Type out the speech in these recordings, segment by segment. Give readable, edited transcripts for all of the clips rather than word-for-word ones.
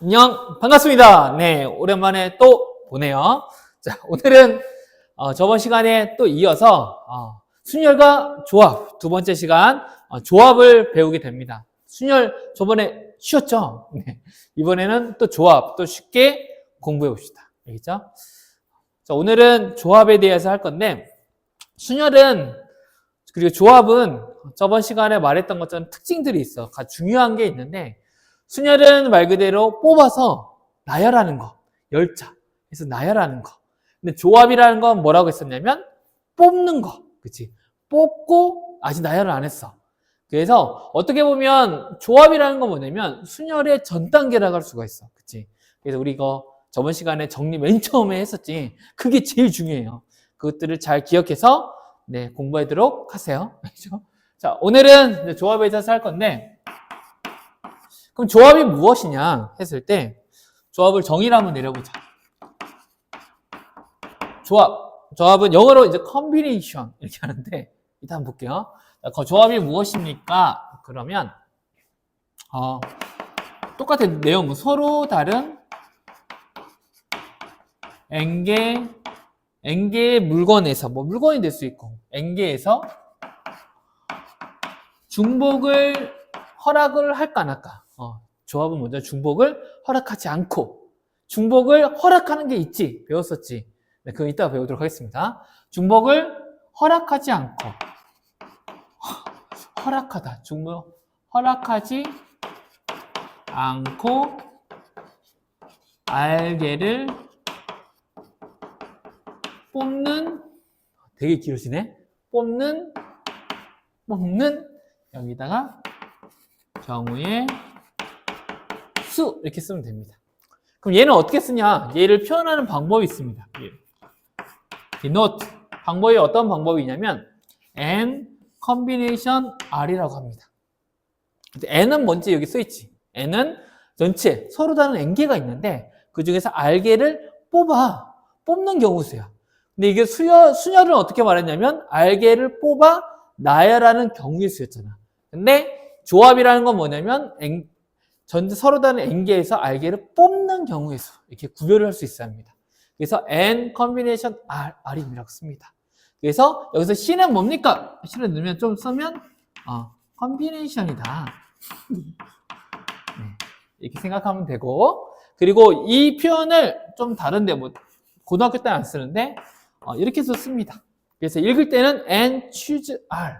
안녕, 반갑습니다. 네, 오랜만에 또 보네요. 자, 오늘은 저번 시간에 또 이어서 순열과 조합, 두 번째 시간 조합을 배우게 됩니다. 순열 저번에 쉬었죠? 네, 이번에는 또 조합, 또 쉽게 공부해 봅시다. 알겠죠? 자, 오늘은 조합에 대해서 할 건데, 순열은 그리고 조합은 저번 시간에 말했던 것처럼 특징들이 있어. 중요한 게 있는데, 순열은 말 그대로 뽑아서 나열하는 거. 열차. 그래서 나열하는 거. 근데 조합이라는 건 뭐라고 했었냐면 뽑는 거. 그치? 뽑고 아직 나열을 안 했어. 그래서 어떻게 보면 조합이라는 건 뭐냐면 순열의 전 단계라고 할 수가 있어. 그치? 그래서 우리 이거 저번 시간에 정리 맨 처음에 했었지. 그게 제일 중요해요. 그것들을 잘 기억해서 네, 공부하도록 하세요. 알죠? 자, 오늘은 조합에 대해서 할 건데 그럼 조합이 무엇이냐 했을 때 조합을 정의를 한번 내려보자. 조합은 영어로 이제 combination 이렇게 하는데 일단 한번 볼게요. 자, 조합이 무엇입니까? 그러면 똑같은 내용은 서로 다른 n개의 물건에서 뭐 물건이 될 수 있고 n개에서 중복을 허락을 할까 안 할까? 조합은 먼저 중복을 허락하지 않고 중복을 허락하는 게 있지. 배웠었지. 네, 그거 이따가 배우도록 하겠습니다. 중복을 허락하지 않고 허락하다. 중복 허락하지 않고 알개를 뽑는 되게 길어지네. 뽑는 여기다가 경우의 수 이렇게 쓰면 됩니다. 그럼 얘는 어떻게 쓰냐? 얘를 표현하는 방법이 있습니다. denote 방법이 어떤 방법이냐면 n combination r이라고 합니다. n은 먼저 여기 써 있지. n은 전체 서로 다른 n개가 있는데 그 중에서 r개를 뽑는 경우수야. 근데 이게 순열은 어떻게 말했냐면 r개를 뽑아 나열하는 경우의 수였잖아. 근데 조합이라는 건 뭐냐면 전체 서로 다른 n개에서 r개를 뽑는 경우의 수 이렇게 구별을 할 수 있어야 합니다. 그래서 n combination r이라고 씁니다. 그래서 여기서 C는 뭡니까? C를 넣으면 좀 쓰면 combination이다. 이렇게 생각하면 되고 그리고 이 표현을 좀 다른데 뭐 고등학교 때는 안 쓰는데 이렇게 해서 씁니다. 그래서 읽을 때는 n choose r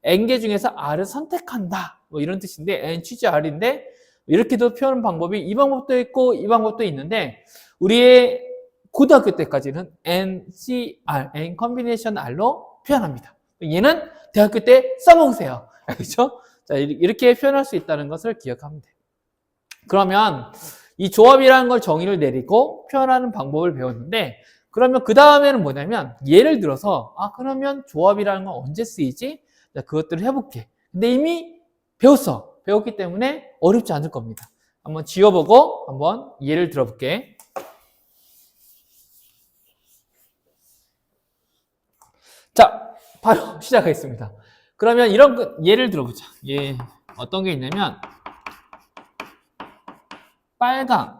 n개 중에서 r을 선택한다 뭐 이런 뜻인데 n choose r인데 이렇게도 표현 방법이 이 방법도 있고 이 방법도 있는데 우리의 고등학교 때까지는 NCR, N combination R로 표현합니다. 얘는 대학교 때 써먹으세요. 알겠죠? 자, 이렇게 표현할 수 있다는 것을 기억하면 돼요. 그러면 이 조합이라는 걸 정의를 내리고 표현하는 방법을 배웠는데 그러면 그 다음에는 뭐냐면 예를 들어서 그러면 조합이라는 건 언제 쓰이지? 자, 그것들을 해볼게. 근데 이미 배웠기 때문에 어렵지 않을 겁니다. 한번 지워보고 한번 예를 들어볼게. 자, 바로 시작하겠습니다. 그러면 이런 예를 들어보자. 어떤 게 있냐면 빨강.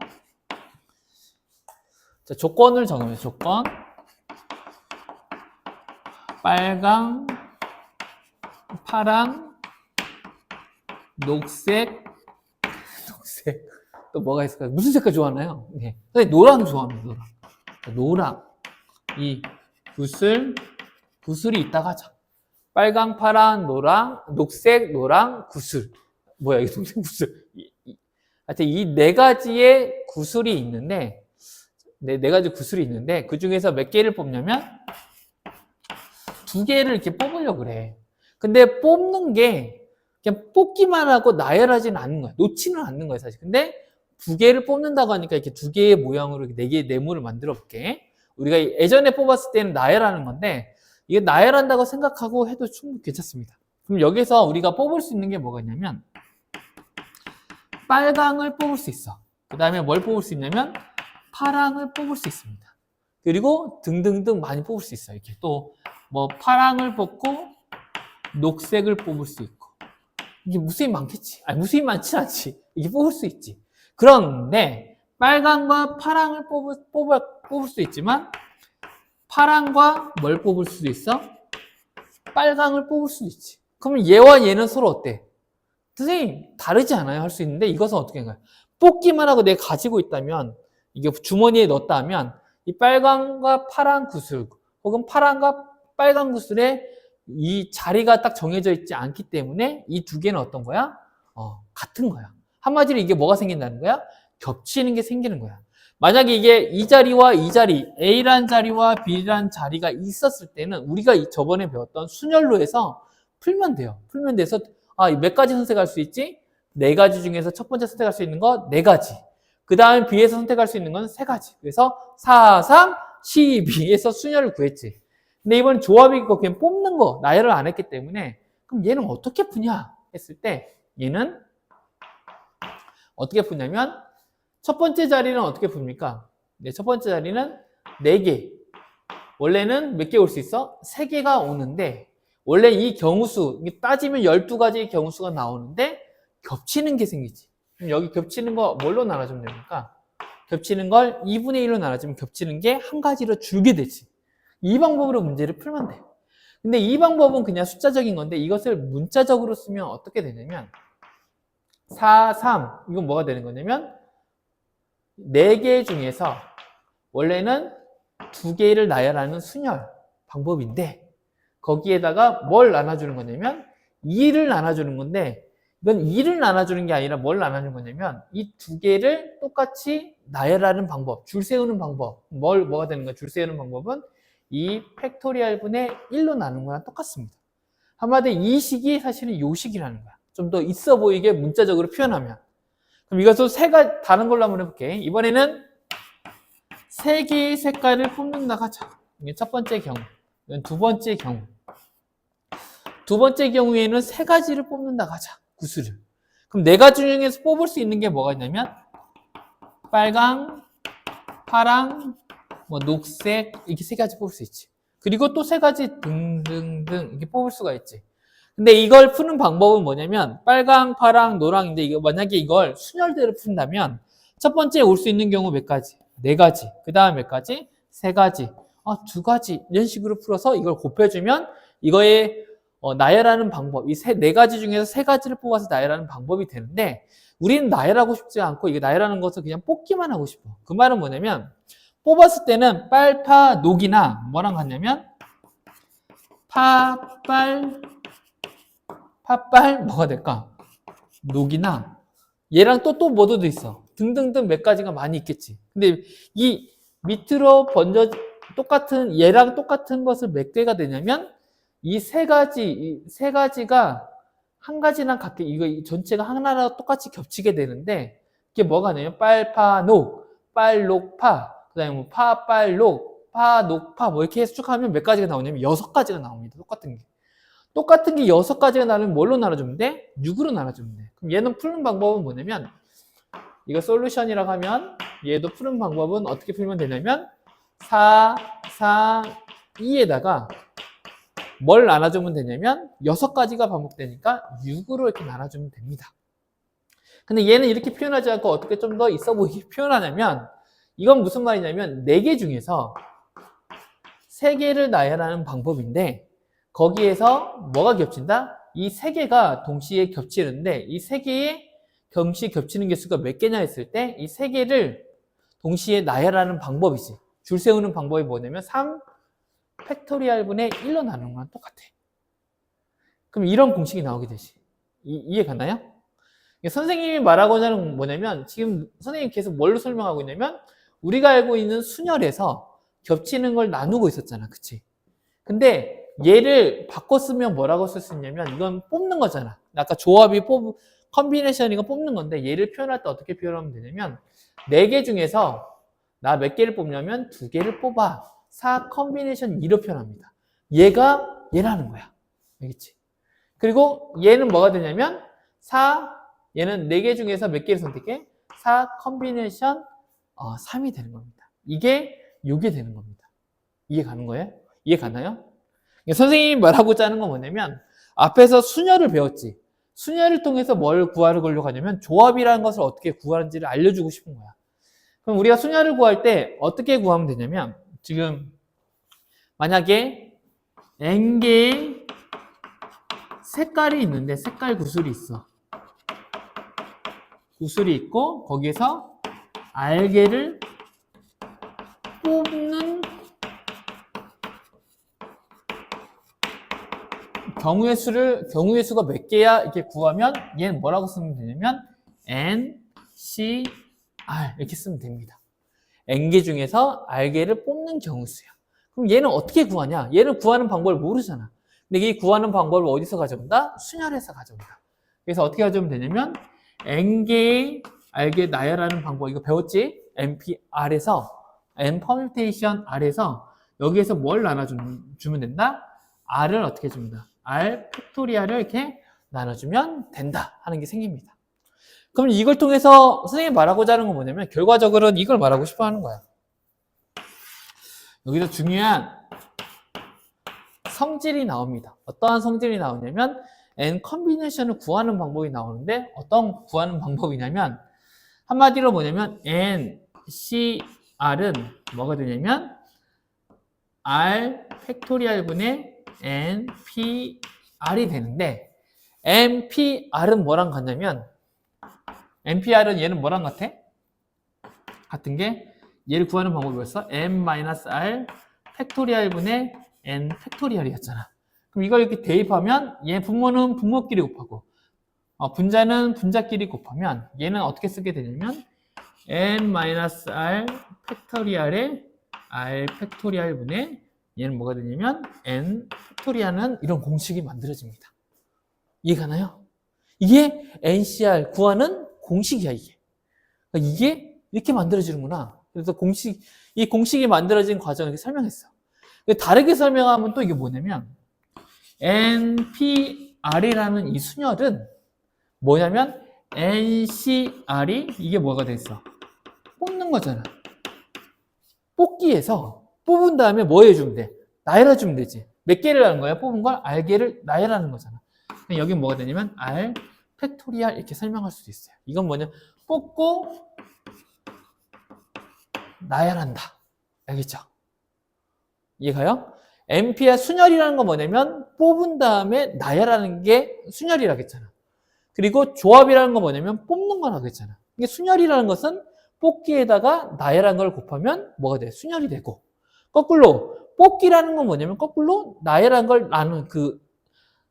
자, 조건을 정하면 조건 빨강, 파랑, 녹색 또 뭐가 있을까요? 무슨 색깔 좋아하나요? 네. 노랑 좋아합니다. 노랑 이 구슬이 있다고 하자. 빨강, 파랑, 노랑, 녹색, 노랑, 구슬. 뭐야, 이게 녹색 구슬. 하여튼 이 네 가지의 구슬이 있는데, 네 가지 구슬이 있는데, 그 중에서 몇 개를 뽑냐면, 2개를 이렇게 뽑으려고 그래. 근데 뽑는 게, 그냥 뽑기만 하고 나열하지는 않는 거야. 놓지는 않는 거야, 사실. 근데 2개를 뽑는다고 하니까 이렇게 2개의 모양으로 4개의 네모를 만들어 볼게. 우리가 예전에 뽑았을 때는 나열하는 건데, 이게 나열한다고 생각하고 해도 충분히 괜찮습니다. 그럼 여기서 우리가 뽑을 수 있는 게 뭐가 있냐면 빨강을 뽑을 수 있어. 그 다음에 뭘 뽑을 수 있냐면 파랑을 뽑을 수 있습니다. 그리고 등등등 많이 뽑을 수 있어요. 이렇게 또 뭐 파랑을 뽑고 녹색을 뽑을 수 있고 이게 무수히 많겠지. 아니 무수히 많진 않지. 이게 뽑을 수 있지. 그런데 빨강과 파랑을 뽑을 수 있지만 파랑과 뭘 뽑을 수도 있어? 빨강을 뽑을 수도 있지. 그러면 얘와 얘는 서로 어때? 선생님 다르지 않아요? 할 수 있는데 이것은 어떻게 한가요? 뽑기만 하고 내가 가지고 있다면 이게 주머니에 넣었다 하면 이 빨강과 파랑 구슬 혹은 파랑과 빨강 구슬에 이 자리가 딱 정해져 있지 않기 때문에 이 두 개는 어떤 거야? 같은 거야. 한마디로 이게 뭐가 생긴다는 거야? 겹치는 게 생기는 거야. 만약에 이게 이 자리와 이 자리, A란 자리와 B란 자리가 있었을 때는 우리가 저번에 배웠던 순열로에서 풀면 돼요. 풀면 돼서 몇 가지 선택할 수 있지? 네 가지 중에서 첫 번째 선택할 수 있는 거 네 가지. 그 다음 B에서 선택할 수 있는 건 세 가지. 그래서 4, 3, 12에서 순열을 구했지. 근데 이번 조합이 있고 그냥 뽑는 거 나열을 안 했기 때문에 그럼 얘는 어떻게 푸냐 했을 때 얘는 어떻게 푸냐면 첫 번째 자리는 어떻게 풉니까? 네, 첫 번째 자리는 4개. 원래는 몇 개 올 수 있어? 3개가 오는데 원래 이 경우수 따지면 12가지의 경우수가 나오는데 겹치는 게 생기지. 그럼 여기 겹치는 거 뭘로 나눠주면 됩니까? 겹치는 걸 2분의 1로 나눠주면 겹치는 게 한 가지로 줄게 되지. 이 방법으로 문제를 풀면 돼. 근데 이 방법은 그냥 숫자적인 건데 이것을 문자적으로 쓰면 어떻게 되냐면 4, 3 이건 뭐가 되는 거냐면 4개 중에서 원래는 2개를 나열하는 순열 방법인데 거기에다가 뭘 나눠주는 거냐면 2를 나눠주는 건데 이건 2를 나눠주는 게 아니라 뭘 나눠주는 거냐면 이 2개를 똑같이 나열하는 방법, 줄 세우는 방법 뭐가 되는 거야? 줄 세우는 방법은 이 팩토리얼 분의 1로 나누는 거랑 똑같습니다. 한마디로 이 식이 사실은 요 식이라는 거야. 좀 더 있어 보이게 문자적으로 표현하면 그럼 이것도 다른 걸로 한번 해볼게. 이번에는 3개의 색깔을 뽑는다고 하자. 이게 첫 번째 경우. 이건 두 번째 경우. 두 번째 경우에는 3가지를 뽑는다고 하자. 구슬을. 그럼 4가지 중에서 뽑을 수 있는 게 뭐가 있냐면 빨강, 파랑, 녹색 이렇게 3가지 뽑을 수 있지. 그리고 또 3가지 등등등 이렇게 뽑을 수가 있지. 근데 이걸 푸는 방법은 뭐냐면 빨강, 파랑, 노랑인데 이거 만약에 이걸 순열대로 푼다면 첫 번째 올 수 있는 경우 몇 가지? 4가지. 그 다음 몇 가지? 3가지. 2가지. 이런 식으로 풀어서 이걸 곱해주면 이거의 나열하는 방법, 이 4가지 중에서 3가지를 뽑아서 나열하는 방법이 되는데 우리는 나열하고 싶지 않고 이게 나열하는 것을 그냥 뽑기만 하고 싶어. 그 말은 뭐냐면 뽑았을 때는 빨파, 녹이나 뭐랑 같냐면 파빨 뭐가 될까? 녹이나 얘랑 또 뭐도 있어. 등등등 몇 가지가 많이 있겠지. 근데 이 밑으로 똑같은 얘랑 똑같은 것을 몇 개가 되냐면 이 3가지가 한 가지랑 같게 이거 전체가 하나로 똑같이 겹치게 되는데 이게 뭐가 되냐면 빨파녹, 빨녹파, 그다음에 뭐 파빨녹, 파녹파 뭐 이렇게 해서 쭉 하면 몇 가지가 나오냐면 6가지가 나옵니다. 똑같은 게 6가지가 나누면 뭘로 나눠주면 돼? 6으로 나눠주면 돼. 그럼 얘는 푸는 방법은 뭐냐면 이거 솔루션이라고 하면 얘도 푸는 방법은 어떻게 풀면 되냐면 4, 4, 2에다가 뭘 나눠주면 되냐면 6가지가 반복되니까 6으로 이렇게 나눠주면 됩니다. 근데 얘는 이렇게 표현하지 않고 어떻게 좀 더 있어 보이게 표현하냐면 이건 무슨 말이냐면 4개 중에서 3개를 나열하는 방법인데 거기에서 뭐가 겹친다? 이 3개가 동시에 겹치는데 이 3개의 동시에 겹치는 개수가 몇 개냐 했을 때 이 3개를 동시에 나열하는 방법이지. 줄 세우는 방법이 뭐냐면 3 팩토리얼 분의 1로 나누는 거랑 똑같아. 그럼 이런 공식이 나오게 되지. 이해 갔나요? 선생님이 말하고자 하는 건 뭐냐면 지금 선생님이 계속 뭘로 설명하고 있냐면 우리가 알고 있는 순열에서 겹치는 걸 나누고 있었잖아. 그치? 근데 얘를 바꿔 쓰면 뭐라고 쓸 수 있냐면 이건 뽑는 거잖아. 아까 조합이 컨비네이션이가 뽑는 건데 얘를 표현할 때 어떻게 표현하면 되냐면 4개 중에서 나 몇 개를 뽑냐면 2개를 뽑아 4 컨비네이션 2로 표현합니다. 얘가 얘라는 거야. 알겠지? 그리고 얘는 뭐가 되냐면 얘는 4개 중에서 몇 개를 선택해? 4 컨비네이션 3이 되는 겁니다. 이게 요게 되는 겁니다. 이해 가는 거예요? 이해 갔나요? 선생님이 말하고자 하는 건 뭐냐면 앞에서 순열을 배웠지. 순열을 통해서 뭘 구하려고 하냐면 조합이라는 것을 어떻게 구하는지를 알려주고 싶은 거야. 그럼 우리가 순열을 구할 때 어떻게 구하면 되냐면 지금 만약에 n개의 색깔이 있는데 색깔 구슬이 있어. 구슬이 있고 거기에서 알개를 뽑는 경우의 수가 몇 개야 이렇게 구하면 얘는 뭐라고 쓰면 되냐면 n, c, r 이렇게 쓰면 됩니다. n개 중에서 알개를 뽑는 경우수야. 그럼 얘는 어떻게 구하냐? 얘는 구하는 방법을 모르잖아. 근데 이 구하는 방법을 어디서 가져온다? 순열에서 가져온다. 그래서 어떻게 가져오면 되냐면 n개의 알개 나열하는 방법 이거 배웠지? NPR에서 n 퍼뮤테이션 R에서 여기에서 뭘 나눠주면 된다? R을 어떻게 줍니다? R 팩토리얼을 이렇게 나눠주면 된다 하는 게 생깁니다. 그럼 이걸 통해서 선생님이 말하고자 하는 건 뭐냐면 결과적으로는 이걸 말하고 싶어 하는 거야. 여기서 중요한 성질이 나옵니다. 어떠한 성질이 나오냐면 n 컨비네이션을 구하는 방법이 나오는데 어떤 구하는 방법이냐면 한마디로 뭐냐면 n, c, r은 뭐가 되냐면 r 팩토리얼분의 n, p, r이 되는데 n, p, r은 뭐랑 같냐면 n, p, r은 얘는 뭐랑 같아? 같은 게 얘를 구하는 방법이 뭐였어? n-r 팩토리얼분의 n 팩토리얼이었잖아. 그럼 이걸 이렇게 대입하면 얘 분모는 분모끼리 곱하고 분자는 분자끼리 곱하면 얘는 어떻게 쓰게 되냐면 n-r 팩토리얼의 r 팩토리얼분의 얘는 뭐가 되냐면 n 팩토리얼은 이런 공식이 만들어집니다. 이해가나요? 이게 NCR 구하는 공식이야 이게. 그러니까 이게 이렇게 만들어지는구나. 그래서 이 공식이 만들어진 과정을 이렇게 설명했어. 다르게 설명하면 또 이게 뭐냐면 NPR이라는 이 순열은 뭐냐면 NCR이 이게 뭐가 됐어? 뽑는 거잖아. 뽑기에서 뽑은 다음에 뭐 해주면 돼? 나열해주면 되지. 몇 개를 하는 거야? 뽑은 걸 알개를 나열하는 거잖아. 여기 뭐가 되냐면 R 팩토리얼 이렇게 설명할 수도 있어요. 이건 뭐냐? 뽑고 나열한다. 알겠죠? 이해가요? NPR 순열이라는 건 뭐냐면 뽑은 다음에 나열하는 게 순열이라고 했잖아. 그리고 조합이라는 건 뭐냐면 뽑는 거라고 했잖아. 이게 순열이라는 것은 뽑기에다가 나열한 걸 곱하면 뭐가 돼? 순열이 되고 거꾸로 뽑기라는 건 뭐냐면 거꾸로 나열한 걸 나눈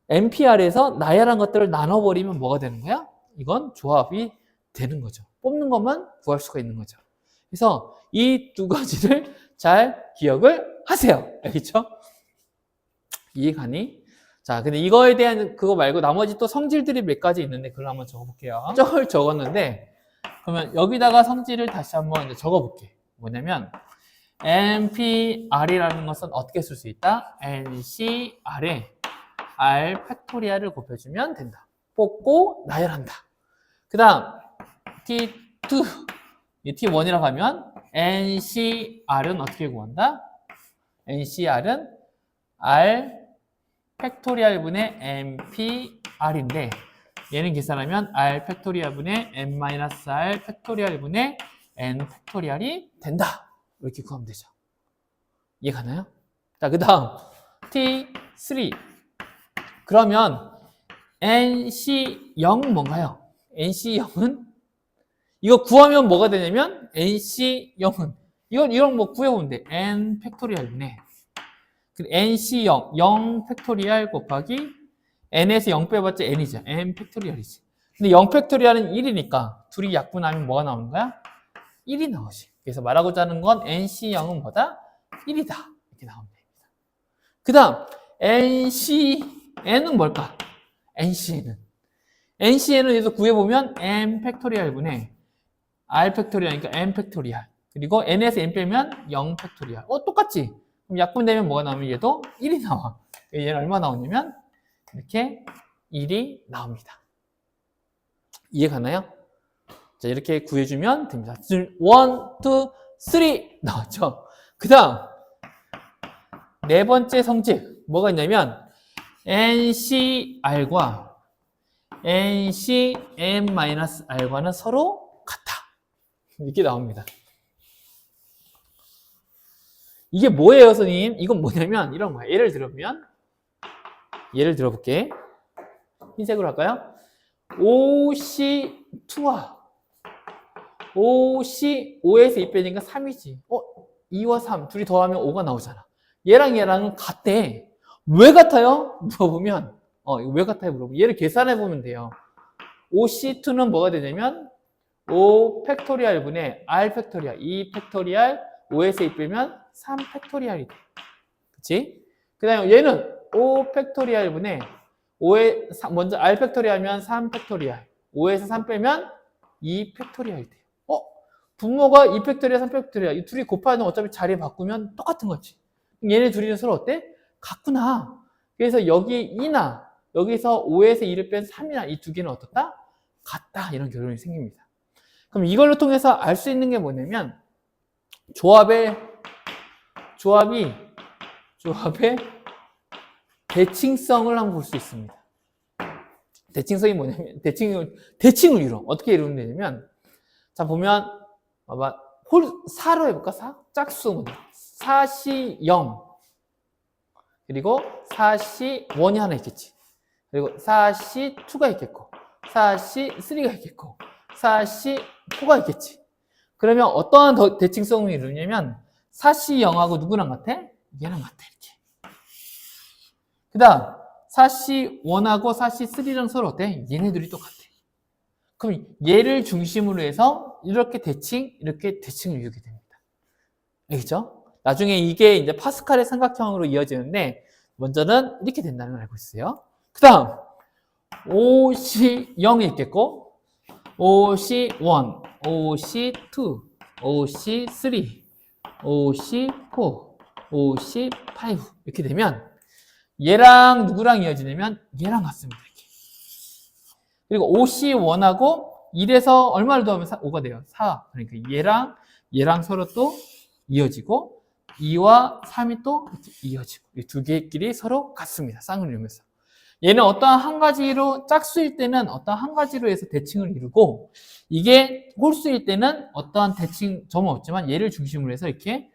NPR에서 나열한 것들을 나눠버리면 뭐가 되는 거야? 이건 조합이 되는 거죠. 뽑는 것만 구할 수가 있는 거죠. 그래서 이 두 가지를 잘 기억을 하세요. 알겠죠? 이해가니? 자, 근데 이거에 대한 그거 말고 나머지 또 성질들이 몇 가지 있는데 그걸 한번 적어볼게요. 저걸 적었는데 그러면 여기다가 성질을 다시 한번 이제 적어볼게. 뭐냐면 NPR이라는 것은 어떻게 쓸 수 있다? NCR에 R 팩토리얼을 곱해주면 된다. 뽑고 나열한다. 그 다음 T2, T1이라고 하면 NCR은 어떻게 구한다? NCR은 R 팩토리얼분의 NPR인데 얘는 계산하면 R 팩토리얼분의 N-R 팩토리얼분의 N 팩토리얼이 된다. 이렇게 구하면 되죠. 이해가나요? 자, 그 다음 T3 그러면 NC0 뭔가요? NC0은 이거 구하면 뭐가 되냐면 NC0은 이런 뭐 구해보면 돼. N 팩토리얼분의 NC0 0 팩토리얼 곱하기 N에서 0 빼봤자 N이죠. N 팩토리얼이지. 근데 0 팩토리얼은 1이니까 둘이 약분하면 뭐가 나오는 거야? 1이 나오지. 그래서 말하고자 하는 건 NC0은 뭐다? 1이다. 이렇게 나오면 됩니다. 그 다음 NCN은 뭘까? NCN은 여기서 구해보면 N 팩토리얼분의 R 팩토리얼이니까 N 팩토리얼. 그리고 N에서 N 빼면 0 팩토리얼. 똑같지? 그럼 약분되면 뭐가 나오면 얘도 1이 나와. 얘는 얼마 나오냐면 이렇게 1이 나옵니다. 이해가나요? 자, 이렇게 구해주면 됩니다. 1, 2, 3 나왔죠? 그 다음 네 번째 성질 뭐가 있냐면 NCR과 NC n-r과는 서로 같다. 이렇게 나옵니다. 이게 뭐예요, 선생님? 이건 뭐냐면 이런 거야. 예를 들어볼게. 흰색으로 할까요? OC2와 OC, 5에서 2 빼니까 3이지. 2와 3, 둘이 더하면 5가 나오잖아. 얘랑은 같대. 왜 같아요? 물어보면, 이거 왜 같아요? 물어보면, 얘를 계산해보면 돼요. OC2는 뭐가 되냐면, 5 팩토리얼 분의 R 팩토리얼, 2 팩토리얼, 5에서 2 빼면 3 팩토리얼이 돼. 그치? 그 다음에 얘는 5 팩토리얼 분의 5에, 먼저 R 팩토리얼 하면 3 팩토리얼, 5에서 3 빼면 2 팩토리얼이 돼. 분모가 2 팩토리얼, 3 팩토리얼. 이 둘이 곱하면 어차피 자리 바꾸면 똑같은 거지. 얘네 둘이는 서로 어때? 같구나. 그래서 여기 2나 여기서 5에서 2를 뺀 3이나 이 두 개는 어떻다? 같다. 이런 결론이 생깁니다. 그럼 이걸로 통해서 알 수 있는 게 뭐냐면 조합의 대칭성을 한번 볼 수 있습니다. 대칭성이 뭐냐면 대칭을 이뤄. 어떻게 이루면 되냐면 자 보면 봐봐. 사로 해볼까? 짝수. 4시 0. 그리고 4시 1이 하나 있겠지. 그리고 4시 2가 있겠고, 4시 3가 있겠고, 4시 4가 있겠지. 그러면 어떠한 대칭성을 이루냐면 4시 0하고 누구랑 같아? 얘랑 같아. 이렇게. 그 다음 4시 1하고 4시 3랑 서로 어때? 얘네들이 똑같아. 그럼 얘를 중심으로 해서 이렇게 대칭을 이루게 됩니다. 알겠죠? 나중에 이게 이제 파스칼의 삼각형으로 이어지는데 먼저는 이렇게 된다는 걸 알고 있어요. 그 다음 OC0이 있겠고 OC1, OC2, OC3, OC4, OC5 이렇게 되면 얘랑 누구랑 이어지냐면 얘랑 같습니다. 이렇게. 그리고 OC1하고 1에서 얼마를 더하면 5가 돼요? 4. 그러니까 얘랑 서로 또 이어지고 2와 3이 또 이어지고 이 두 개끼리 서로 같습니다. 쌍을 이루면서. 얘는 어떠한 한 가지로 짝수일 때는 어떠한 한 가지로 해서 대칭을 이루고 이게 홀수일 때는 어떠한 대칭 점은 없지만 얘를 중심으로 해서 이렇게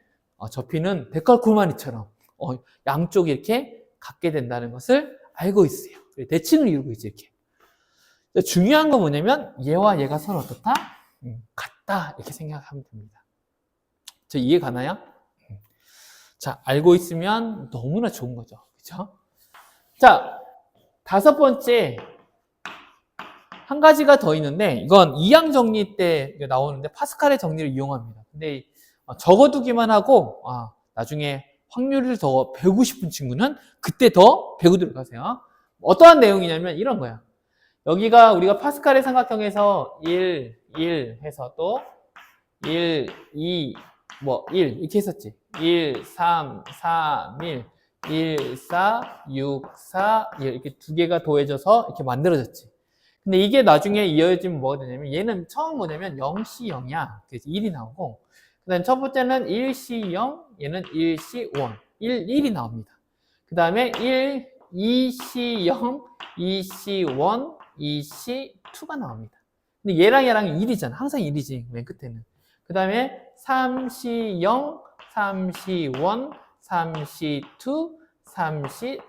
접히는 데칼코마니처럼 양쪽이 이렇게 같게 된다는 것을 알고 있어요. 대칭을 이루고 있죠. 이렇게. 중요한 건 뭐냐면 얘와 얘가 서로 어떻다? 같다 이렇게 생각하면 됩니다. 저 이해 가나요? 자, 알고 있으면 너무나 좋은 거죠. 그렇죠? 자, 5번째 한 가지가 더 있는데 이건 이항 정리 때 나오는데 파스칼의 정리를 이용합니다. 근데 적어두기만 하고 나중에 확률을 더 배우고 싶은 친구는 그때 더 배우도록 하세요. 어떠한 내용이냐면 이런 거야. 여기가 우리가 파스칼의 삼각형에서 1 해서 또 1, 2, 1 이렇게 했었지. 1, 3, 4, 1, 4, 6, 4, 1 이렇게 두 개가 더해져서 이렇게 만들어졌지. 근데 이게 나중에 이어지면 뭐가 되냐면 얘는 처음 뭐냐면 0C 0이야. 그래서 1이 나오고 그 다음에 첫 번째는 1C 0, 얘는 1C 1, 1이 나옵니다. 그 다음에 2C 0, 2C 1, 2C 2가 나옵니다. 근데 얘랑 1이잖아. 항상 1이지. 맨 끝에는. 그 다음에 3C 0, 3C 1, 3C 2, 3C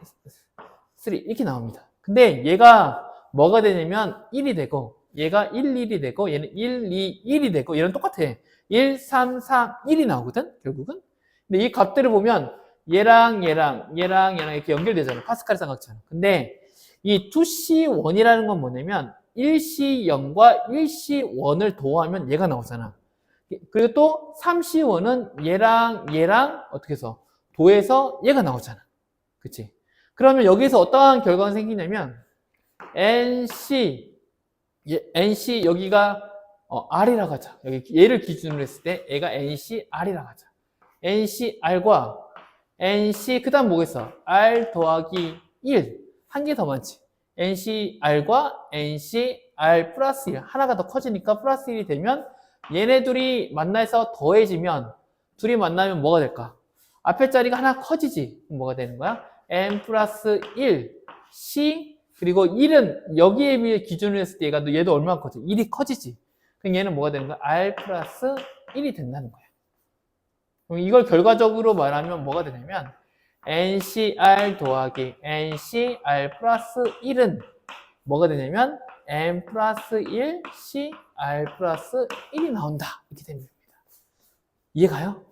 3 이렇게 나옵니다. 근데 얘가 뭐가 되냐면 1이 되고 얘가 1, 1이 되고 얘는 1, 2, 1이 되고 얘는 똑같아. 1, 3, 4, 1이 나오거든 결국은. 근데 이 값들을 보면 얘랑 이렇게 연결되잖아. 파스칼 삼각형. 근데 이 2C1이라는 건 뭐냐면 1C0과 1C1을 도하면 얘가 나오잖아. 그리고 또 3C1은 얘랑 어떻게 해서 도해서 얘가 나오잖아. 그치? 그러면 여기서 어떠한 결과가 생기냐면 NC 여기가 R이라고 하자. 여기 얘를 기준으로 했을 때 얘가 NC R이라고 하자. NC R과 NC 그 다음 뭐겠어? R 더하기 1 한 개 더 많지. NC R과 NC R 플러스 1 하나가 더 커지니까 플러스 1이 되면 얘네 둘이 만나서 더해지면 둘이 만나면 뭐가 될까? 앞에 자리가 하나 커지지. 그럼 뭐가 되는 거야? N 플러스 1 C 그리고 1은 여기에 비해 기준으로 했을 때 얘도 얼마나 커져? 1이 커지지. 그럼 얘는 뭐가 되는 거야? R 플러스 1이 된다는 거야. 그럼 이걸 결과적으로 말하면 뭐가 되냐면 NCR 더하기 NCR 플러스 1은 뭐가 되냐면 N 플러스 1 CR 플러스 1이 나온다. 이렇게 됩니다. 이해가요?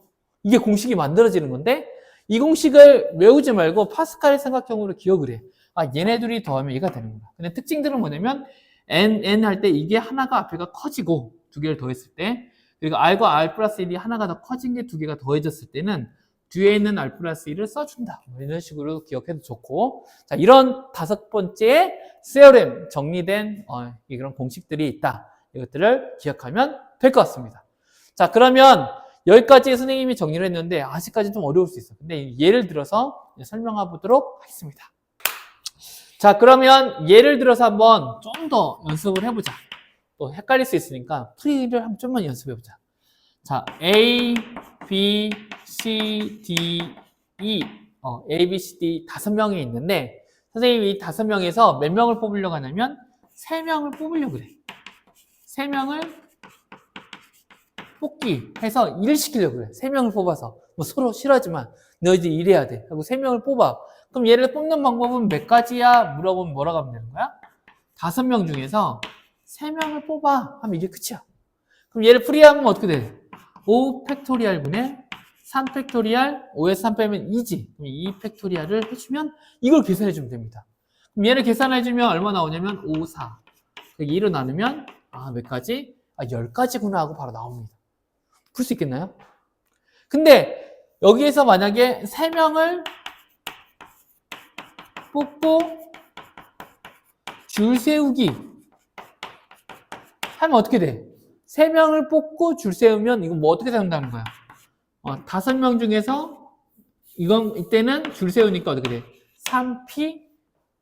이게 공식이 만들어지는 건데 이 공식을 외우지 말고 파스칼 삼각형으로 기억을 해. 아, 얘네 둘이 더하면 얘가 되는 거야. 근데 특징들은 뭐냐면 n 할 때 이게 하나가 앞에가 커지고 두 개를 더했을 때, 그리고 r과 r 플러스 1이 하나가 더 커진 게 두 개가 더해졌을 때는 뒤에 있는 r 플러스 1을 써준다. 이런 식으로 기억해도 좋고, 자, 이런 5번째 세어렘 정리된 이런 공식들이 있다. 이것들을 기억하면 될 것 같습니다. 자, 그러면 여기까지 선생님이 정리를 했는데 아직까지 좀 어려울 수 있어. 근데 예를 들어서 설명해 보도록 하겠습니다. 자, 그러면 예를 들어서 한번 좀 더 연습을 해보자. 또 헷갈릴 수 있으니까 풀이를 한번 좀만 연습해보자. 자, A, B, C, D, E A, B, C, D 5명이 있는데 선생님이 이 5명에서 몇 명을 뽑으려고 하냐면 3명을 뽑으려고 그래. 3명을 뽑기 해서 일을 시키려고 그래. 3명을 뽑아서. 뭐 서로 싫어하지만 너희들 일해야 돼 하고 3명을 뽑아. 그럼 얘를 뽑는 방법은 몇 가지야? 물어보면 뭐라고 하면 되는 거야? 5명 중에서 3명을 뽑아 하면 이게 끝이야. 그럼 얘를 풀이하면 어떻게 돼? 5 팩토리얼 분의 3 팩토리얼 5에서 3 빼면 2지. 그럼 2 팩토리얼을 해주면 이걸 계산해주면 됩니다. 그럼 얘를 계산해주면 얼마 나오냐면 5, 4 2로 나누면 몇 가지? 10가지구나 하고 바로 나옵니다. 풀 수 있겠나요? 근데 여기에서 만약에 3명을 뽑고 줄 세우기 하면 어떻게 돼? 3명을 뽑고 줄 세우면 이건 뭐 어떻게 된다는 거야? 5명 중에서 이때는 줄 세우니까 어떻게 돼? 3P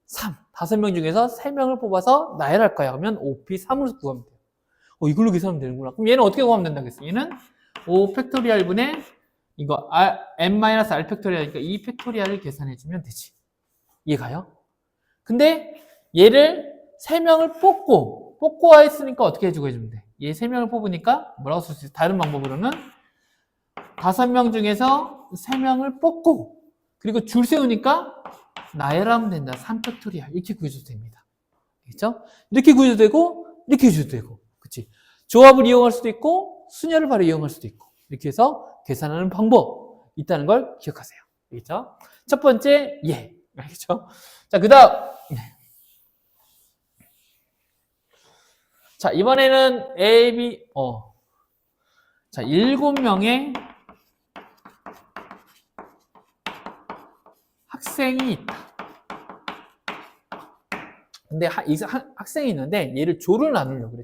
3. 5명 중에서 3명을 뽑아서 나열할 거야. 그러면 5P 3으로 구하면 돼요. 이걸로 계산하면 되는구나. 그럼 얘는 어떻게 구하면 된다겠어? 얘는 5 팩토리얼 분의 이거 n-r 팩토리얼이니까 2 팩토리얼을 계산해주면 되지. 이해가요? 근데 얘를 3명을 뽑고 했으니까 어떻게 해주고 해주면 돼? 얘 3명을 뽑으니까 뭐라고 쓸 수 있어? 다른 방법으로는 5명 중에서 3명을 뽑고 그리고 줄 세우니까 나열하면 된다. 3 팩토리얼 이렇게 구해줘도 됩니다. 알겠죠? 이렇게 구해줘도 되고 이렇게 해줘도 되고, 그치? 조합을 이용할 수도 있고 순열을 바로 이용할 수도 있고 이렇게 해서 계산하는 방법 있다는 걸 기억하세요. 알겠죠? 첫 번째 예, 알겠죠? 자, 그다음 자, 이번에는 A, B 자, 7명의 학생이 있다. 근데 학생이 있는데 얘를 조를 나누려고 그래.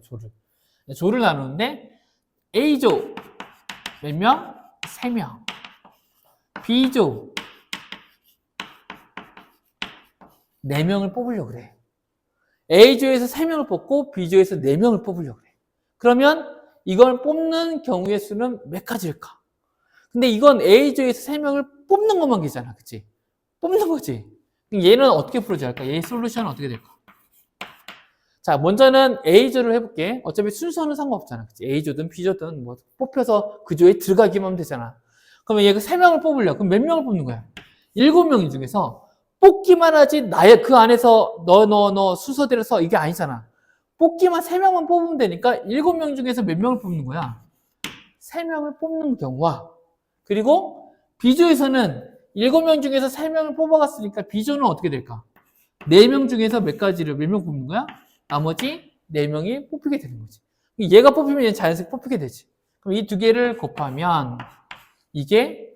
조를 나누는데 A조 몇 명? 3명. B조 4명을 뽑으려고 그래. A조에서 3명을 뽑고 B조에서 4명을 뽑으려고 그래. 그러면 이걸 뽑는 경우의 수는 몇 가지일까? 근데 이건 A조에서 3명을 뽑는 것만 계잖아. 그치? 뽑는 거지. 얘는 어떻게 풀어져야 할까? 얘의 솔루션은 어떻게 될까? 자, 먼저는 A조를 해볼게. 어차피 순서는 상관없잖아. 그치? A조든 B조든 뭐 뽑혀서 그 조에 들어가기만 하면 되잖아. 그러면 얘가 3명을 뽑으려고. 그럼 몇 명을 뽑는 거야? 7명 중에서 뽑기만 하지 나의 그 안에서 너 순서대로 서 이게 아니잖아. 뽑기만 3명만 뽑으면 되니까 7명 중에서 몇 명을 뽑는 거야? 3명을 뽑는 경우와, 그리고 B조에서는 7명 중에서 3명을 뽑아갔으니까 B조는 어떻게 될까? 4명 중에서 몇 명 뽑는 거야? 나머지 4명이 뽑히게 되는 거지. 얘가 뽑히면 얘는 자연스럽게 뽑히게 되지. 그럼 이 두 개를 곱하면 이게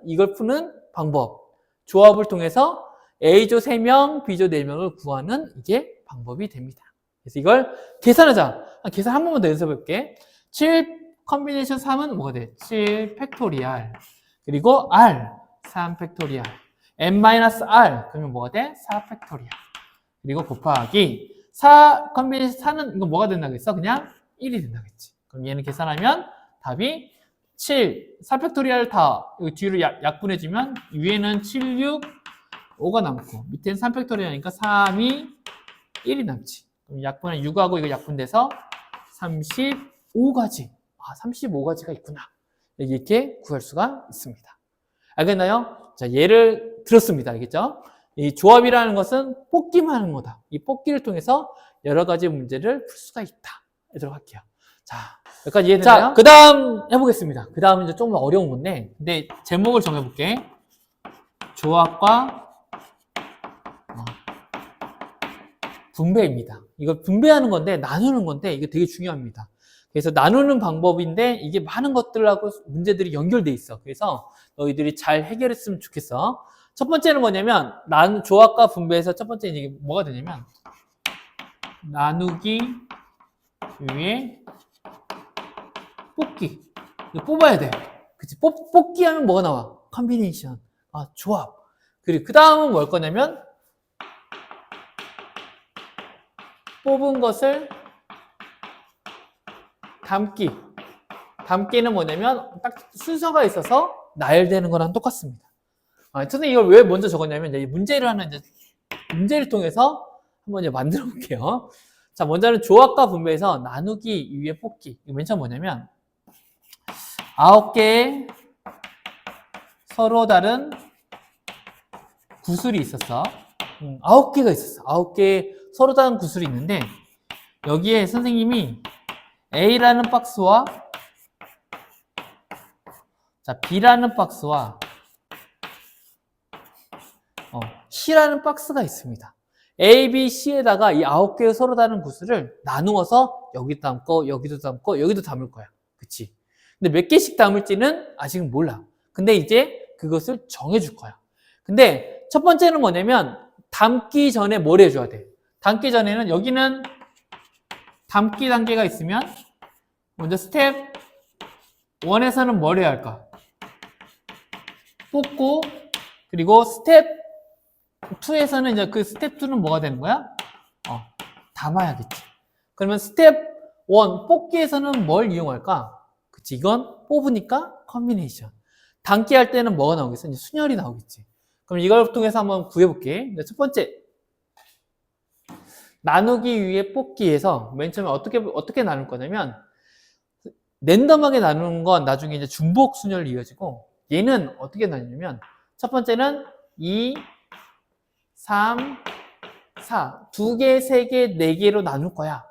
이걸 푸는 방법. 조합을 통해서 A조 3명, B조 4명을 구하는 이게 방법이 됩니다. 그래서 이걸 계산하자. 계산 한 번만 더 연습해볼게. 7 컨비네이션 3은 뭐가 돼? 7 팩토리얼. 그리고 R 3 팩토리얼. n-r 그러면 뭐가 돼? 4 팩토리얼. 그리고 곱하기 4 컨비네이션 4는 이거 뭐가 된다겠어? 그냥 1이 된다겠지. 그럼 얘는 계산하면 답이 7, 4팩토리얼 다 여기 뒤로 약분해주면 위에는 7, 6, 5가 남고 밑에는 3팩토리얼이니까 3이 1이 남지. 그럼 약분은 6하고 이거 약분돼서 35가지. 35가지가 있구나. 이렇게 구할 수가 있습니다. 알겠나요? 자, 예를 들었습니다. 알겠죠? 이 조합이라는 것은 뽑기만 하는 거다. 이 뽑기를 통해서 여러 가지 문제를 풀 수가 있다. 이도록 할게요. 자, 여기까지 이해되나요? 자, 그 다음 해보겠습니다. 그 다음은 이제 조금 어려운 건데, 근데 제목을 정해볼게. 조합과 분배입니다. 이거 분배하는 건데, 나누는 건데, 이게 되게 중요합니다. 그래서 나누는 방법인데, 이게 많은 것들하고 문제들이 연결돼 있어. 그래서 너희들이 잘 해결했으면 좋겠어. 첫 번째는 뭐냐면, 조합과 분배에서 첫 번째 이게 뭐가 되냐면, 나누기 위에 뽑기. 이거 뽑아야 돼. 그치? 뽑기 하면 뭐가 나와? 컨비네이션. 조합. 그리고 그 다음은 뭘 거냐면, 뽑은 것을 담기. 담기는 뭐냐면, 딱 순서가 있어서 나열되는 거랑 똑같습니다. 선생님 이걸 왜 먼저 적었냐면, 이제 문제를 문제를 통해서 한번 이제 만들어 볼게요. 자, 먼저는 조합과 분배에서 나누기 위에 뽑기. 이거 맨 처음 뭐냐면, 9개의 서로 다른 구슬이 있었어. 9개가 있었어. 9개의 서로 다른 구슬이 있는데, 여기에 선생님이 A라는 박스와 B라는 박스와 C라는 박스가 있습니다. A, B, C에다가 이 9개의 서로 다른 구슬을 나누어서 여기 담고, 여기도 담고, 여기도 담을 거야. 그치? 근데 몇 개씩 담을지는 아직은 몰라. 근데 이제 그것을 정해줄 거야. 근데 첫 번째는 뭐냐면, 담기 전에 뭘 해줘야 돼? 담기 전에는 여기는 담기 단계가 있으면, 먼저 스텝 1에서는 뭘 해야 할까? 뽑고, 그리고 스텝 2에서는 이제 그 스텝 2는 뭐가 되는 거야? 담아야겠지. 그러면 스텝 1, 뽑기에서는 뭘 이용할까? 그치, 이건 뽑으니까 컨비네이션. 담기 할 때는 뭐가 나오겠어? 이제 순열이 나오겠지. 그럼 이걸 통해서 한번 구해볼게. 첫 번째. 나누기 위해 뽑기에서 맨 처음에 어떻게 나눌 거냐면, 랜덤하게 나누는 건 나중에 이제 중복 순열로 이어지고, 얘는 어떻게 나누냐면, 첫 번째는 2, 3, 4. 2개, 3개, 4개로 나눌 거야.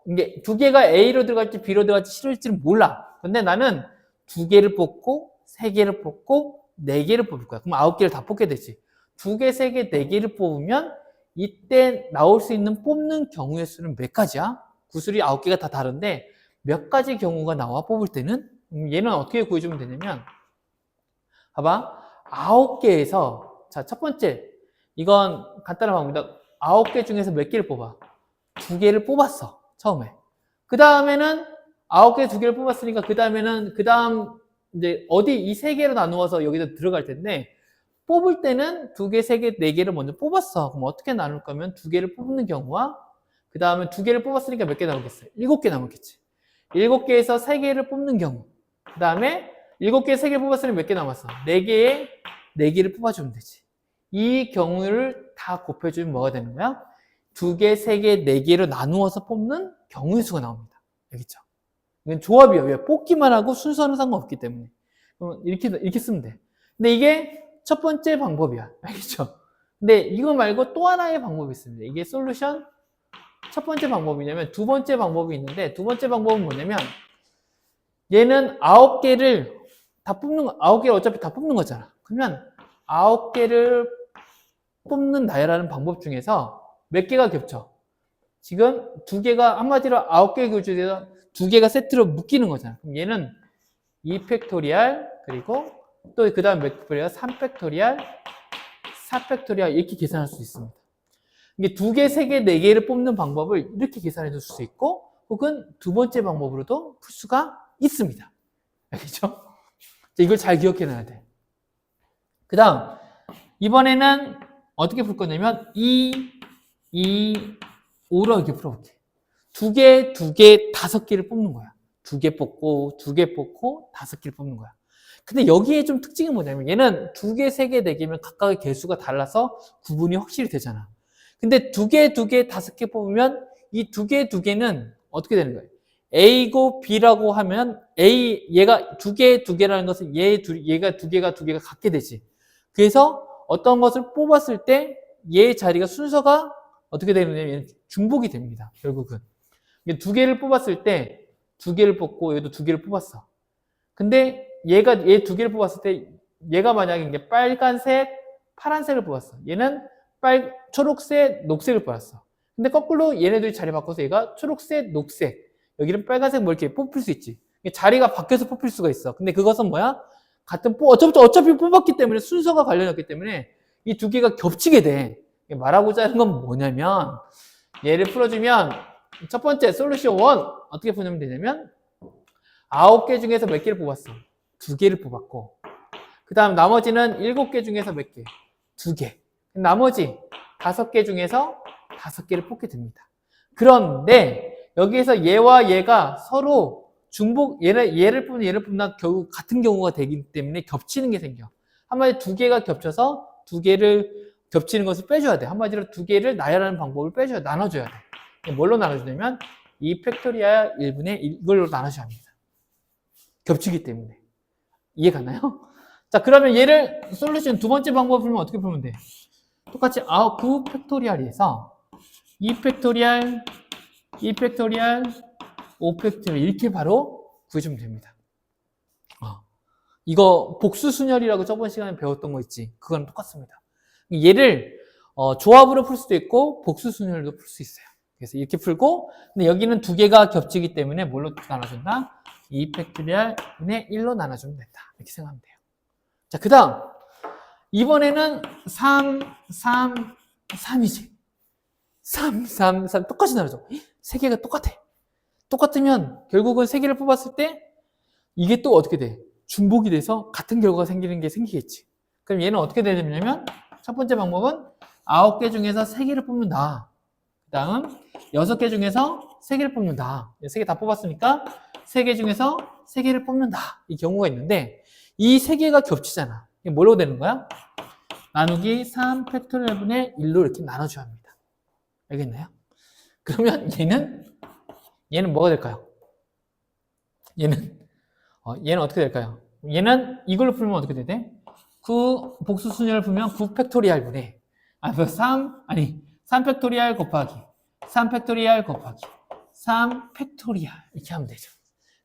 이게 2개가 A로 들어갈지 B로 들어갈지 C로일지는 몰라. 근데 나는 2개를 뽑고, 3개를 뽑고, 4개를 뽑을 거야. 그럼 9개를 다 뽑게 되지. 2개, 3개, 4개를 뽑으면 이때 나올 수 있는 뽑는 경우의 수는 몇 가지야? 구슬이 9개가 다 다른데 몇 가지 경우가 나와 뽑을 때는? 얘는 어떻게 구해주면 되냐면, 봐봐. 9개에서, 자, 첫 번째. 이건 간단한 방법입니다. 9개 중에서 몇 개를 뽑아? 2개를 뽑았어. 처음에. 그 다음에는 9개 2개를 뽑았으니까 그 다음 이제 어디 이 3개로 나누어서 여기다 들어갈 텐데, 뽑을 때는 2개, 3개, 4개를 먼저 뽑았어. 그럼 어떻게 나눌 거면 2개를 뽑는 경우와 그 다음에 2개를 뽑았으니까 몇 개 남았겠어요? 7개 남았겠지. 7개에서 3개를 뽑는 경우. 그 다음에 7개, 3개 뽑았으니 몇 개 남았어? 4개에 4개를 뽑아주면 되지. 이 경우를 다 곱해주면 뭐가 되는 거야? 2개, 3개, 4개로 나누어서 뽑는 경우의 수가 나옵니다. 알겠죠? 이건 조합이야. 왜? 뽑기만 하고 순서는 상관없기 때문에. 그럼 이렇게 쓰면 돼. 근데 이게 첫 번째 방법이야. 알겠죠? 근데 이거 말고 또 하나의 방법이 있습니다. 이게 솔루션 첫 번째 방법이냐면 두 번째 방법이 있는데, 두 번째 방법은 뭐냐면, 얘는 9개를 다 뽑는 거, 9개를 어차피 다 뽑는 거잖아. 그러면 9개를 뽑는 나열하는 방법 중에서 몇 개가 겹쳐? 지금 2개가 한마디로 9개 교주에서 2개가 세트로 묶이는 거잖아. 그럼 얘는 2팩토리얼, 그리고 또 그 다음 몇 팩토리얼? 3팩토리얼, 4팩토리얼 이렇게 계산할 수 있습니다. 이게 2개, 3개, 4개를 뽑는 방법을 이렇게 계산해 줄 수 있고, 혹은 두 번째 방법으로도 풀 수가 있습니다. 알겠죠? 이걸 잘 기억해 놔야 돼. 그 다음, 이번에는 어떻게 풀 거냐면, 2, 5로 이렇게 풀어볼게. 2개, 2개, 5개를 뽑는 거야. 2개 뽑고, 2개 뽑고, 5개를 뽑는 거야. 근데 여기에 좀 특징이 뭐냐면 얘는 2개, 3개, 4개면 각각의 개수가 달라서 구분이 확실히 되잖아. 근데 2개, 2개, 5개 뽑으면 이 2개, 2개는 어떻게 되는 거예요? A고 B라고 하면 얘가 2개, 2개라는 것은 얘가 2개가 같게 되지. 그래서 어떤 것을 뽑았을 때 얘 자리가 순서가 어떻게 되느냐면 중복이 됩니다. 결국은. 2개를 뽑았을 때 2개를 뽑고 얘도 2개를 뽑았어. 근데 얘 2개를 뽑았을 때 얘가 만약에 이게 빨간색, 파란색을 뽑았어. 얘는 초록색, 녹색을 뽑았어. 근데 거꾸로 얘네들이 자리 바꿔서 얘가 초록색, 녹색. 여기는 빨간색 뭐 이렇게 뽑힐 수 있지. 자리가 바뀌어서 뽑힐 수가 있어. 근데 그것은 뭐야? 어차피 뽑았기 때문에 순서가 관련했기 때문에 이 2개가 겹치게 돼. 말하고자 하는 건 뭐냐면 얘를 풀어주면 첫 번째 솔루션 1 어떻게 풀면 되냐면 9개 중에서 몇 개를 뽑았어? 2개를 뽑았고 그 다음 나머지는 7개 중에서 몇 개? 2개. 나머지 5개 중에서 5개를 뽑게 됩니다. 그런데 여기에서 얘와 얘가 서로 얘를 뽑는 얘를 뽑나 결국 같은 경우가 되기 때문에 겹치는 게 생겨. 한마디로 2개가 겹쳐서 2개를 겹치는 것을 빼줘야 돼. 한마디로 2개를 나열하는 방법을 나눠줘야 돼. 뭘로 나눠주냐면 2 팩토리얼 1분의 1 이걸로 나눠줘야 합니다. 겹치기 때문에. 이해가나요? 자, 그러면 얘를 솔루션 두 번째 방법을 풀면 어떻게 풀면 돼? 똑같이 9 팩토리얼에서 2 팩토리얼, 2 팩토리얼, 5 팩토리얼 이렇게 바로 구해주면 됩니다. 이거 복수순열이라고 저번 시간에 배웠던 거 있지? 그거랑 똑같습니다. 얘를 조합으로 풀 수도 있고 복수순열도 풀 수 있어요. 그래서 이렇게 풀고 근데 여기는 2개가 겹치기 때문에 뭘로 나눠준다? 2 팩토리얼 분의 1로 나눠주면 된다. 이렇게 생각하면 돼요. 자, 그 다음 이번에는 3, 3, 3이지. 3, 3, 3 똑같이 나눠줘. 3개가 똑같아. 똑같으면 결국은 3개를 뽑았을 때 이게 또 어떻게 돼? 중복이 돼서 같은 결과가 생기는 게 생기겠지. 그럼 얘는 어떻게 되냐면 첫 번째 방법은 9개 중에서 3개를 뽑는다. 그 다음 6개 중에서 3개를 뽑는다. 3개 다 뽑았으니까 3개 중에서 3개를 뽑는다. 이 경우가 있는데 이 3개가 겹치잖아. 이게 뭘로 되는 거야? 나누기 3 팩토리얼 분의 1로 이렇게 나눠줘야 합니다. 알겠나요? 그러면 얘는 뭐가 될까요? 얘는 어떻게 될까요? 얘는 이걸로 풀면 어떻게 되대? 9 복수순열을 풀면 9 팩토리얼 분의 3 팩토리얼 곱하기 3 팩토리얼 곱하기 3 팩토리얼 이렇게 하면 되죠.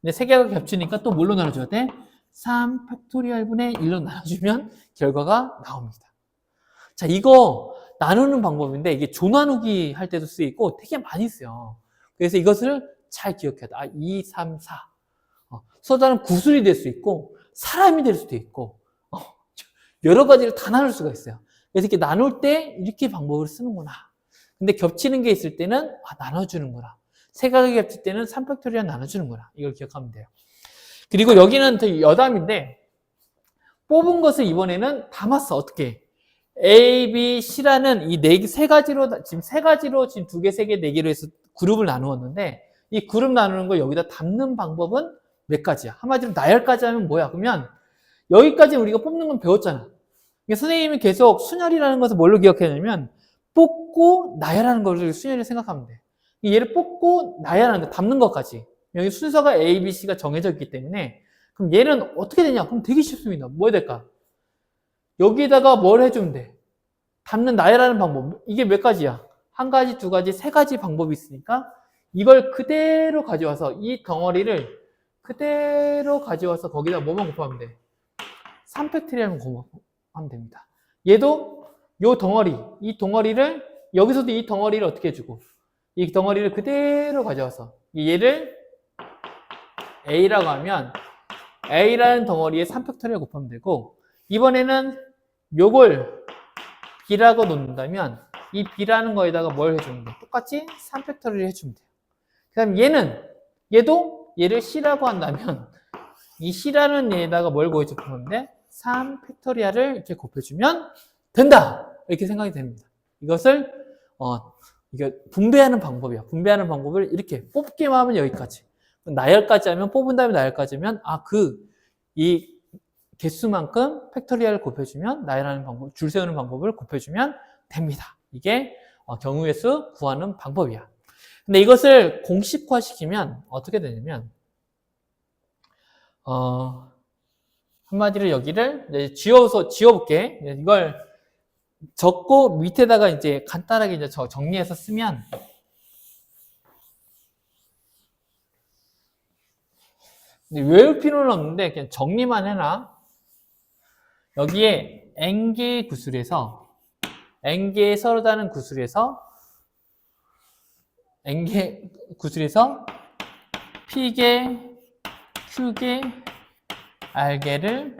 근데 3개가 겹치니까 또 뭘로 나눠줘야 돼? 3 팩토리얼 분의 1로 나눠주면 결과가 나옵니다. 자, 이거 나누는 방법인데 이게 조나누기 할 때도 쓰이고 되게 많이 써요. 그래서 이것을 잘 기억해야 돼. 2, 3, 4. 서다는 구슬이 될 수 있고 사람이 될 수도 있고 여러 가지를 다 나눌 수가 있어요. 그래서 이렇게 나눌 때 이렇게 방법을 쓰는구나. 근데 겹치는 게 있을 때는 나눠주는구나. 3개가 겹칠 때는 3팩토리얼 나눠주는구나. 이걸 기억하면 돼요. 그리고 여기는 더 여담인데 뽑은 것을 이번에는 담았어. 어떻게? A, B, C라는 이 3가지로 지금 2개, 3개, 4개로 해서 그룹을 나누었는데 이 그룹 나누는 걸 여기다 담는 방법은 몇 가지야? 한마디로 나열까지 하면 뭐야? 그러면 여기까지 우리가 뽑는 건 배웠잖아. 그러니까 선생님이 계속 순열이라는 것을 뭘로 기억해냐면 뽑고 나열하는 것을 순열이 생각하면 돼. 얘를 뽑고 나열하는 거, 담는 것까지. 여기 순서가 A, B, C가 정해져 있기 때문에 그럼 얘는 어떻게 되냐? 그럼 되게 쉽습니다. 뭐 해야 될까? 여기에다가 뭘 해주면 돼? 담는 나열하는 방법. 이게 몇 가지야? 1가지, 2가지, 3가지 방법이 있으니까 이걸 그대로 가져와서 이 덩어리를 그대로 가져와서 거기다 뭐만 곱하면 돼? 3팩토리얼만 곱하면 됩니다. 얘도 이 덩어리를 여기서도 이 덩어리를 어떻게 해주고 이 덩어리를 그대로 가져와서 얘를 A라고 하면 A라는 덩어리에 3팩토리얼 곱하면 되고 이번에는 요걸 B라고 놓는다면 이 B라는 거에다가 뭘 해주면 돼? 똑같이 3팩토리얼 해주면 돼요. 그 다음 얘를 C라고 한다면 이 C라는 얘에다가 뭘 곱해주면 돼? 3 팩토리얼을 이렇게 곱해주면 된다! 이렇게 생각이 됩니다. 이것을 이게 분배하는 방법이야. 분배하는 방법을 이렇게 뽑기만 하면 여기까지. 나열까지 하면 뽑은 다음에 나열까지 하면 이 개수만큼 팩토리얼 곱해주면 나열하는 방법, 줄 세우는 방법을 곱해주면 됩니다. 이게 경우의 수 구하는 방법이야. 근데 이것을 공식화시키면 어떻게 되냐면 한마디로 여기를 지워볼게. 이걸 적고 밑에다가 이제 간단하게 이제 정리해서 쓰면 외울 필요는 없는데 그냥 정리만 해놔. 여기에 n개의 구술에서 n개의 서로 다른 구술에서 n개 구술에서 p개, q개, r개를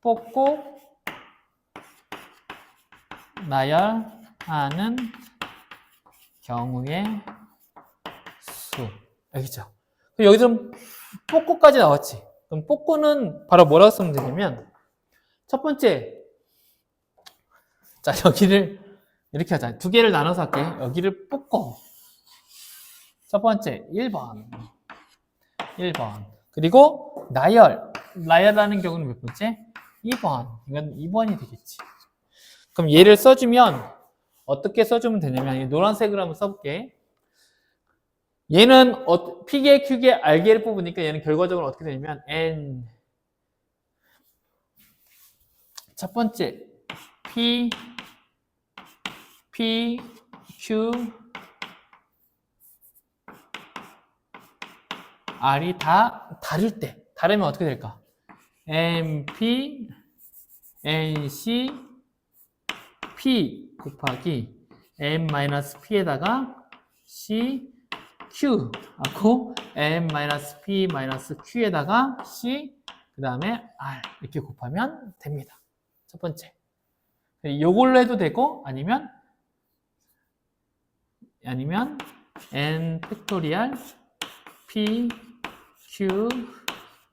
뽑고 나열하는 경우의 수. 알겠죠? 여기서 뽑고까지 나왔지. 그럼 뽑고는 바로 뭐라고 쓰면 되냐면 첫 번째, 자 여기를 이렇게 하자. 두 개를 나눠서 할게. 여기를 뽑고 첫 번째 1번 그리고 나열하는 경우는 몇 번째? 2번. 이건 2번이 되겠지. 그럼 얘를 써주면 어떻게 써주면 되냐면 이 노란색으로 한번 써볼게. 얘는 P개, Q개, R개를 뽑으니까 얘는 결과적으로 어떻게 되냐면 N 첫 번째 P, Q, R이 다 다르면 어떻게 될까? M, P, N, C, P 곱하기 M-P에다가 C, Q 하고 M-P-Q에다가 C 그 다음에 R 이렇게 곱하면 됩니다. 첫 번째 요걸로 해도 되고 아니면 N 팩토리얼 P, Q,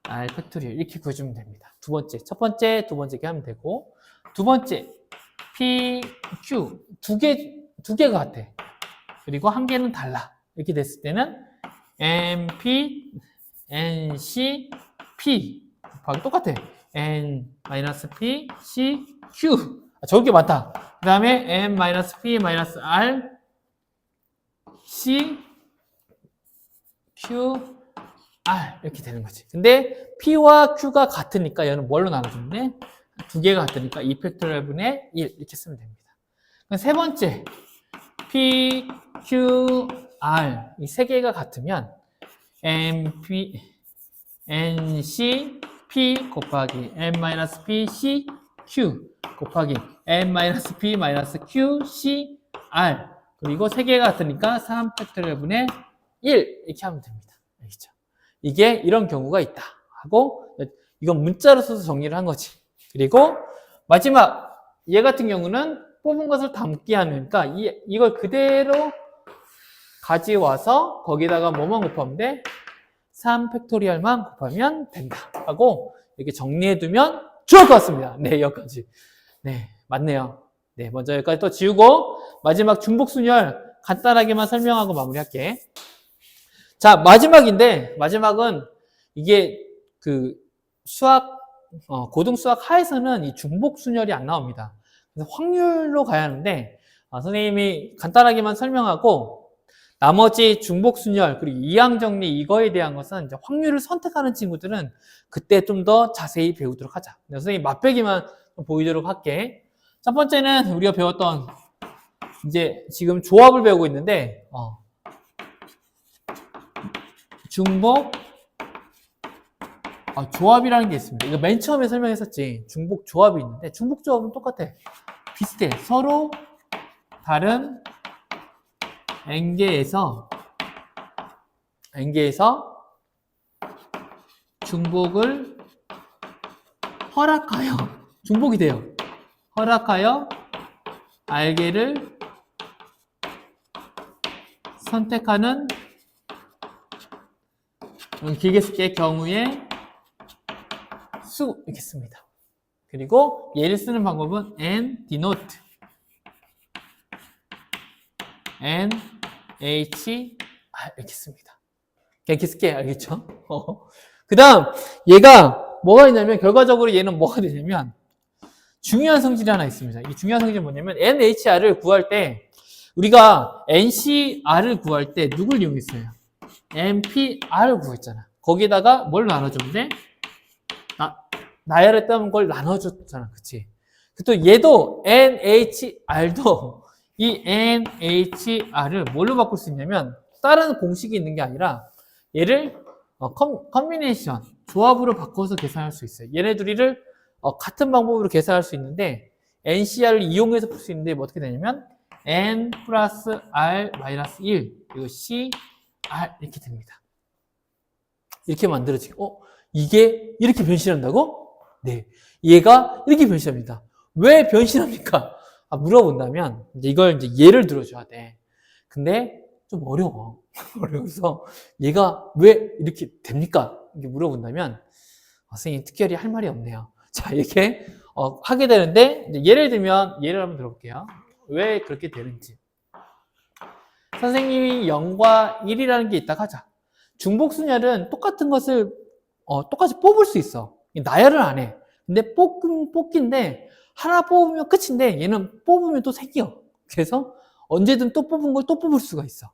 R 팩토리얼 이렇게 구해주면 됩니다. 두 번째, 첫 번째, 두 번째 이렇게 하면 되고 두 번째 P, Q 두 개가 같아. 그리고 한 개는 달라. 이렇게 됐을 때는 M, P, N, C, P 곱하기 똑같아. N, P, C, Q 저게 많다. 그 다음에 M, P, R, C, Q, R 이렇게 되는 거지. 근데 P와 Q가 같으니까 얘는 뭘로 나눠주는데 두 개가 같으니까 2 팩토리얼 분의 1 이렇게 쓰면 됩니다. 세 번째 P, Q, R 이 세 개가 같으면 M, P, N, C, P 곱하기 M, P, C, Q 곱하기 M, P, Q, C, R 그리고 세 개가 같으니까 3 팩토리얼 분의 1 이렇게 하면 됩니다. 알겠죠? 이게 이런 경우가 있다 하고 이건 문자로 써서 정리를 한 거지. 그리고 마지막 얘 같은 경우는 뽑은 것을 담기 하니까 이걸 그대로 가져와서 거기다가 뭐만 곱하면 돼? 3 팩토리얼만 곱하면 된다 하고 이렇게 정리해두면 좋을 것 같습니다. 네, 여기까지. 네, 맞네요. 네, 먼저 여기까지 또 지우고 마지막 중복순열 간단하게만 설명하고 마무리할게. 자, 마지막인데 마지막은 이게 그 고등수학 하에서는 이 중복순열이 안 나옵니다. 그래서 확률로 가야 하는데 선생님이 간단하게만 설명하고 나머지 중복순열 그리고 이항정리 이거에 대한 것은 이제 확률을 선택하는 친구들은 그때 좀 더 자세히 배우도록 하자. 선생님 맛배기만 보이도록 할게. 첫 번째는 우리가 배웠던 이제 지금 조합을 배우고 있는데 중복 조합이라는 게 있습니다. 이거 맨 처음에 설명했었지. 중복 조합이 있는데 중복 조합은 똑같아. 비슷해. 서로 다른 n개에서 중복을 허락하여 중복이 돼요. 허락하여 R개를 선택하는 길게 쓸게 경우의 수 이렇게 씁니다. 그리고 얘를 쓰는 방법은 n denote n h r 이렇게 씁니다. 그냥 기스게 알겠죠? 그 다음 얘가 뭐가 있냐면 결과적으로 얘는 뭐가 되냐면 중요한 성질이 하나 있습니다. 이 중요한 성질은 뭐냐면 NHR을 구할 때 우리가 NCR을 구할 때 누굴 이용했어요? NPR을 구했잖아. 거기다가 뭘 나눠줬는데 나열했던 걸 나눠줬잖아. 그치? 또 얘도 NHR도 이 NHR을 뭘로 바꿀 수 있냐면 다른 공식이 있는 게 아니라 얘를 컨비네이션, 조합으로 바꿔서 계산할 수 있어요. 얘네 둘이를 같은 방법으로 계산할 수 있는데 NCR을 이용해서 풀 수 있는데 뭐 어떻게 되냐면 N 플러스 R 마이너스 1 그리고 CR 이렇게 됩니다. 이렇게 만들어지고 이게 이렇게 변신한다고? 네, 얘가 이렇게 변신합니다. 왜 변신합니까? 물어본다면 이걸 이제 예를 들어줘야 돼. 근데 좀 어려워. 어려워서 얘가 왜 이렇게 됩니까? 이렇게 물어본다면 선생님 특별히 할 말이 없네요. 자, 이렇게 하게 되는데 예를 들면 예를 한번 들어볼게요. 왜 그렇게 되는지. 선생님이 0과 1이라는 게 있다고 하자. 중복순열은 똑같은 것을 똑같이 뽑을 수 있어. 나열을 안 해. 근데 뽑기인데 하나 뽑으면 끝인데 얘는 뽑으면 또 생겨. 그래서 언제든 또 뽑은 걸 또 뽑을 수가 있어.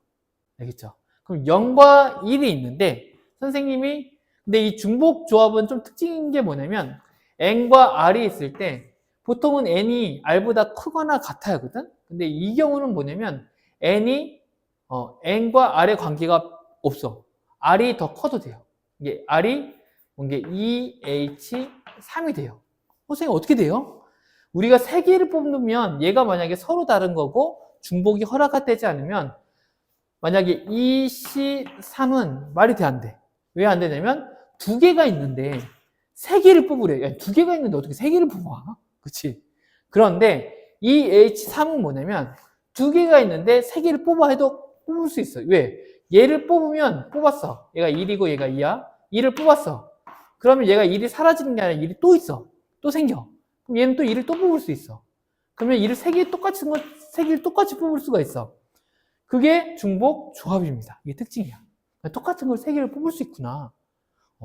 알겠죠? 그럼 0과 1이 있는데 선생님이 근데 이 중복 조합은 좀 특징인 게 뭐냐면 n과 r이 있을 때 보통은 n이 r보다 크거나 같아야 하거든? 근데 이 경우는 뭐냐면 n과 r의 관계가 없어. r이 더 커도 돼요. 이게 r이 이게 2h3이 돼요. 선생님 어떻게 돼요? 우리가 세 개를 뽑으면 얘가 만약에 서로 다른 거고 중복이 허락되지 않으면 만약에 2C3은 말이 돼, 안 돼? 왜 안 되냐면 두 개가 있는데 세 개를 뽑으래. 야, 두 개가 있는데 어떻게 세 개를 뽑아? 그치? 그런데 이 H3은 뭐냐면 두 개가 있는데 세 개를 뽑아 해도 뽑을 수 있어. 왜? 얘를 뽑으면 뽑았어. 얘가 1이고 얘가 2야. 1을 뽑았어. 그러면 얘가 1이 사라지는 게 아니라 1이 또 있어. 또 생겨. 그럼 얘는 또 1을 또 뽑을 수 있어. 그러면 1을 세 개를 똑같이 뽑을 수가 있어. 그게 중복 조합입니다. 이게 특징이야. 똑같은 걸 세 개를 뽑을 수 있구나.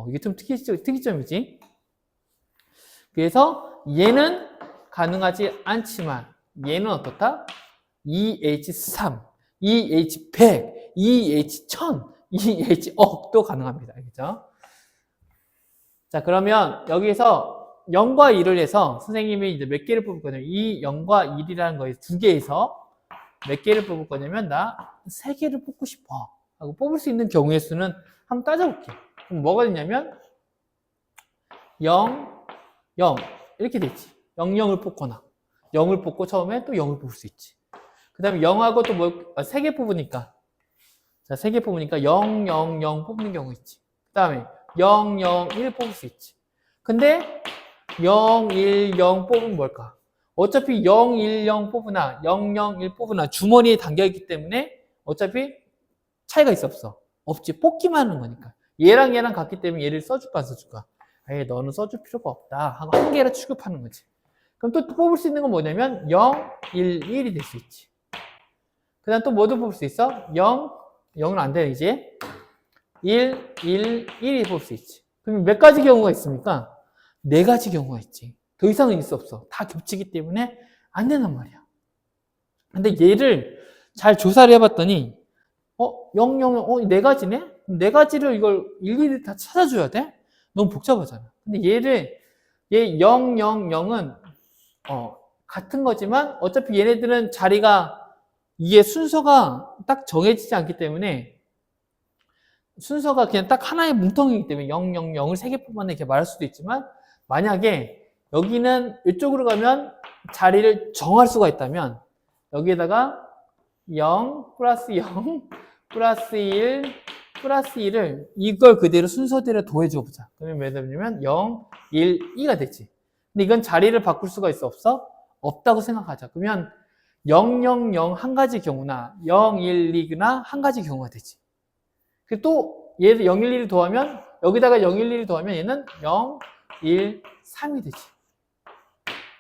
이게 좀 특이점이지. 그래서 얘는 가능하지 않지만 얘는 어떻다? 2H3, 2H100, 2H1000, 2H억도 가능합니다. 알겠죠? 자, 그러면 여기서 0과 1을 해서 선생님이 이제 몇 개를 뽑을 거냐면 이 0과 1이라는 거에서 두 개에서 몇 개를 뽑을 거냐면 나 세 개를 뽑고 싶어 하고 뽑을 수 있는 경우의 수는 한번 따져볼게. 그럼 뭐가 되냐면 0, 0 이렇게 되지. 0, 0을 뽑거나 0을 뽑고 처음에 또 0을 뽑을 수 있지. 그 다음에 0하고 또 뭐, 3개 뽑으니까 자, 3개 뽑으니까 0, 0, 0 뽑는 경우 있지. 그 다음에 0, 0, 1 뽑을 수 있지. 근데 0, 1, 0 뽑으면 뭘까? 어차피 0, 1, 0 뽑으나 0, 0, 1 뽑으나 주머니에 담겨있기 때문에 어차피 차이가 있어 없어? 없지. 뽑기만 하는 거니까. 얘랑 얘랑 같기 때문에 얘를 써줄까 안 써줄까? 아예 너는 써줄 필요가 없다 하고 한 개를 취급하는 거지. 그럼 또 뽑을 수 있는 건 뭐냐면 0, 1, 1이 될 수 있지. 그 다음 또 뭐도 뽑을 수 있어? 0, 0은 안 돼, 이제. 1, 1, 1이 뽑을 수 있지. 그러면 몇 가지 경우가 있습니까? 4가지 경우가 있지. 더 이상은 있을 수 없어. 다 겹치기 때문에 안 된단 말이야. 근데 얘를 잘 조사를 해봤더니 0, 0, 4가지네? 4가지를 이걸 일일이 다 찾아줘야 돼? 너무 복잡하잖아. 근데 얘 0, 0, 0은 같은 거지만 어차피 얘네들은 자리가 이게 순서가 딱 정해지지 않기 때문에 순서가 그냥 딱 하나의 뭉텅이기 때문에 0, 0, 0을 3개 뽑아내 이렇게 말할 수도 있지만 만약에 여기는 이쪽으로 가면 자리를 정할 수가 있다면 여기에다가 0 플러스 0 플러스 1 플러스 1을 이걸 그대로 순서대로 더해줘 보자. 그러면 몇 되냐면 0, 1, 2가 되지. 근데 이건 자리를 바꿀 수가 있어 없어? 없다고 생각하자. 그러면 0, 0, 0 한 가지 경우나 0, 1, 2나 한 가지 경우가 되지. 그리고 또 얘를 0, 1, 1을 더하면 여기다가 0, 1, 1을 더하면 얘는 0, 1, 3이 되지.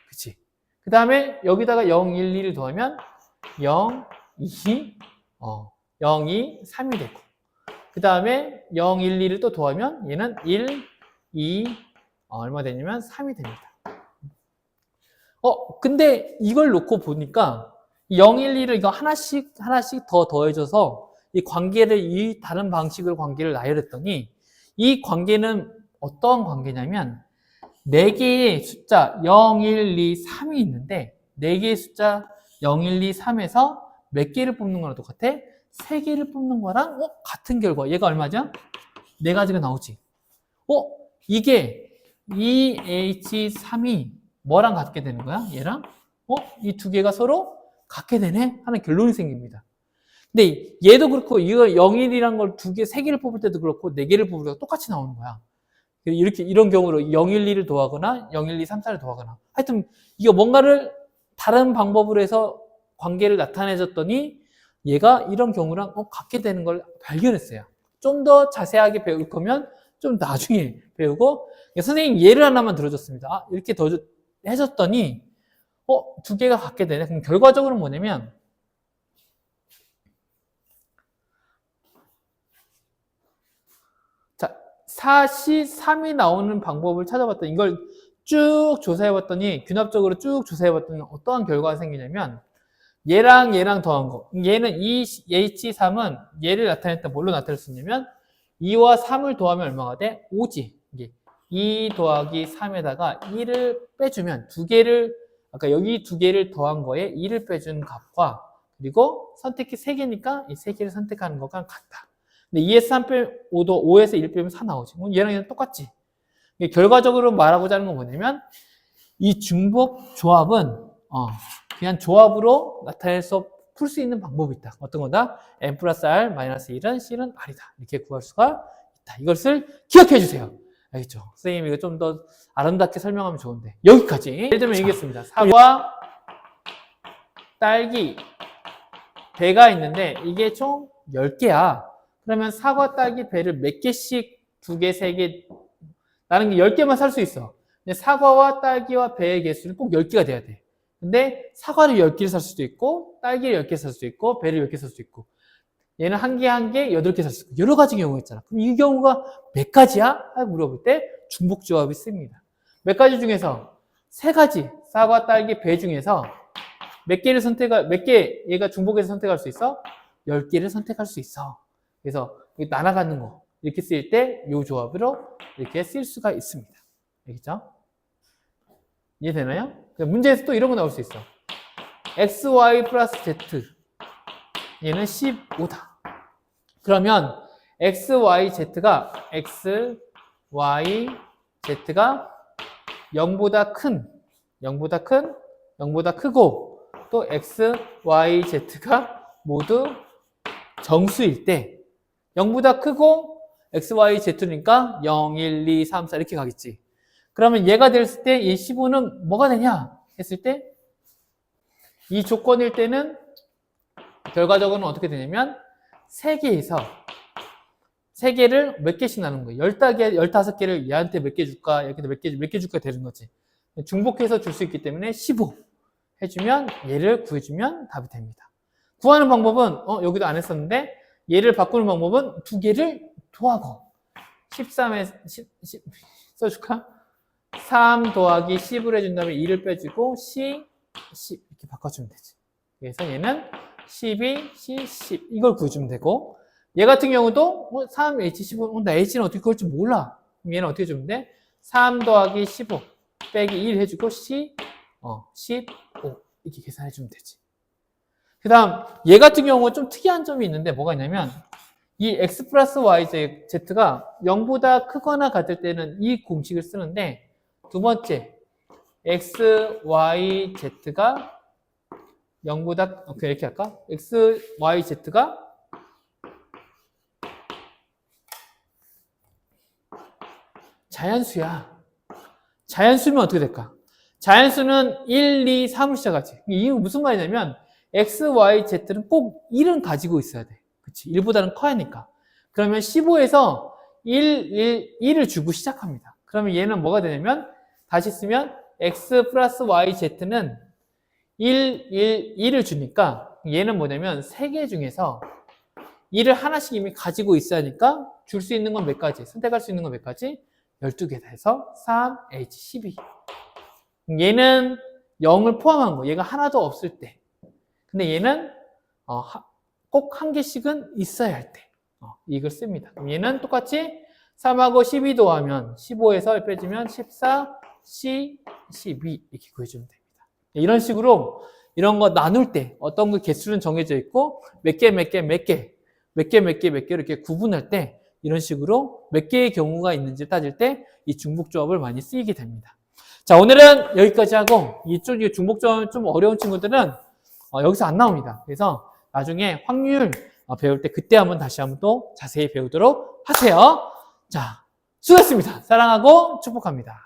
그치? 그 다음에 여기다가 0, 1, 2를 더하면 0, 2, 0, 2, 3이 되고 그 다음에 0, 1, 2를 또 더하면 얘는 1, 2, 얼마 되냐면 3이 됩니다. 근데 이걸 놓고 보니까 0, 1, 2를 이거 하나씩 더 더해줘서 이 관계를, 이 다른 방식으로 관계를 나열했더니 이 관계는 어떤 관계냐면 4개의 숫자 0, 1, 2, 3이 있는데 4개의 숫자 0, 1, 2, 3에서 몇 개를 뽑는 거랑 똑같아? 3개를 뽑는 거랑 같은 결과. 얘가 얼마죠? 4가지가 나오지. 이게 EH3이 뭐랑 같게 되는 거야? 얘랑? 이 두 개가 서로 같게 되네? 하는 결론이 생깁니다. 근데 얘도 그렇고 이거 0일이란 걸 2개, 3개를 뽑을 때도 그렇고 4개를 뽑을 때도 똑같이 나오는 거야. 이런 경우로 0, 1, 2를 더하거나 0, 1, 2, 3, 4를 더하거나 하여튼 이거 뭔가를 다른 방법으로 해서 관계를 나타내줬더니 얘가 이런 경우랑 같게 되는 걸 발견했어요. 좀 더 자세하게 배울 거면 좀 나중에 배우고 선생님 예를 하나만 들어줬습니다. 이렇게 더 해줬더니 2개가 같게 되네. 그럼 결과적으로 뭐냐면 자, 4시 3이 나오는 방법을 찾아봤더니 이걸 쭉 조사해봤더니 균합적으로 쭉 조사해봤더니 어떠한 결과가 생기냐면 얘랑 더한 거. 얘는 이 H3은 얘를 나타낼 때 뭘로 나타낼 수 있냐면 2와 3을 더하면 얼마가 돼? 5지. 이게 2 더하기 3에다가 1을 빼주면 아까 여기 2개를 더한 거에 1을 빼준 값과 그리고 선택지 3개니까 이 3개를 선택하는 거가 같다. 근데 2에서 3 빼면 5에서 1 빼면 4 나오지. 얘랑 얘는 똑같지. 결과적으로 말하고자 하는 건 뭐냐면 이 중복 조합은 그냥 조합으로 나타내서 풀 수 있는 방법이 있다. 어떤 거다? n 플러스 r 마이너스 1은 c는 r이다. 이렇게 구할 수가 있다. 이것을 기억해 주세요. 알겠죠? 선생님이 이거 좀 더 아름답게 설명하면 좋은데 여기까지. 예를 들면 얘기했습니다. 사과, 딸기, 배가 있는데 이게 총 10개야. 그러면 사과, 딸기, 배를 몇 개씩 2개, 3개 나는 10개만 살 수 있어. 근데 사과와 딸기와 배의 개수는 꼭 10개가 돼야 돼. 근데 사과를 10개를 살 수도 있고 딸기를 10개 살 수도 있고 배를 10개 살 수도 있고 얘는 한 개 8개 살 수도 있고 여러 가지 경우가 있잖아. 그럼 이 경우가 몇 가지야? 하고 물어볼 때 중복조합이 씁니다. 몇 가지 중에서 3가지 사과, 딸기, 배 중에서 몇 개 얘가 중복해서 선택할 수 있어? 10개를 선택할 수 있어. 그래서 나눠가는 거 이렇게 쓸 때 이 조합으로 이렇게 쓸 수가 있습니다. 알겠죠? 이해되나요? 문제에서 또 이런 거 나올 수 있어. xy 플러스 z 얘는 15다. 그러면 xyz가 0보다 큰, 0보다 크고 또 xyz가 모두 정수일 때 0보다 크고 xyz니까 0, 1, 2, 3, 4 이렇게 가겠지. 그러면 얘가 됐을 때 이 15는 뭐가 되냐 했을 때 이 조건일 때는 결과적으로는 어떻게 되냐면 3개를 몇 개씩 나눈 거예요. 15개를 얘한테 몇 개 줄까 얘한테 몇 개 줄까 되는 거지. 중복해서 줄 수 있기 때문에 15 해주면 얘를 구해주면 답이 됩니다. 구하는 방법은 여기도 안 했었는데 얘를 바꾸는 방법은 2개를 더하고 13에 10 써줄까? 3 더하기 10을 해준 다음에 2를 빼주고 C, 10 이렇게 바꿔주면 되지. 그래서 얘는 12, C, 10 이걸 구해주면 되고 얘 같은 경우도 3, H, 15 나 H는 어떻게 구할지 몰라. 그럼 얘는 어떻게 주면 돼? 3 더하기 15 빼기 1 해주고 C, 15 이렇게 계산해주면 되지. 그 다음 얘 같은 경우는 좀 특이한 점이 있는데 뭐가 있냐면 이 x 플러스 yz가 0보다 크거나 같을 때는 이 공식을 쓰는데 두 번째 x, y, z가 0보다 이렇게 할까? x, y, z가 자연수야. 자연수면 어떻게 될까? 자연수는 1, 2, 3을 시작하지. 이게 무슨 말이냐면 x, y, z는 꼭 1은 가지고 있어야 돼. 그치? 1보다는 커야 하니까. 그러면 15에서 1을 주고 시작합니다. 그러면 얘는 뭐가 되냐면 다시 쓰면 x 플러스 y, z는 1을 주니까 얘는 뭐냐면 3개 중에서 2를 하나씩 이미 가지고 있어야 하니까 줄 수 있는 건 몇 가지? 선택할 수 있는 건 몇 가지? 12개다 해서 3H12. 얘는 0을 포함한 거. 얘가 하나도 없을 때. 근데 얘는 꼭 한 개씩은 있어야 할 때. 이걸 씁니다. 그럼 얘는 똑같이 3하고 12 더하면 15에서 빼주면 14, C, 12 이렇게 구해주면 됩니다. 이런 식으로 이런 거 나눌 때 어떤 그 개수는 정해져 있고 몇 개 이렇게 구분할 때 이런 식으로 몇 개의 경우가 있는지 따질 때 이 중복조합을 많이 쓰이게 됩니다. 자, 오늘은 여기까지 하고 이쪽 중복조합 좀 어려운 친구들은 여기서 안 나옵니다. 그래서 나중에 확률 배울 때 그때 한번 다시 한번 또 자세히 배우도록 하세요. 자, 수고했습니다. 사랑하고 축복합니다.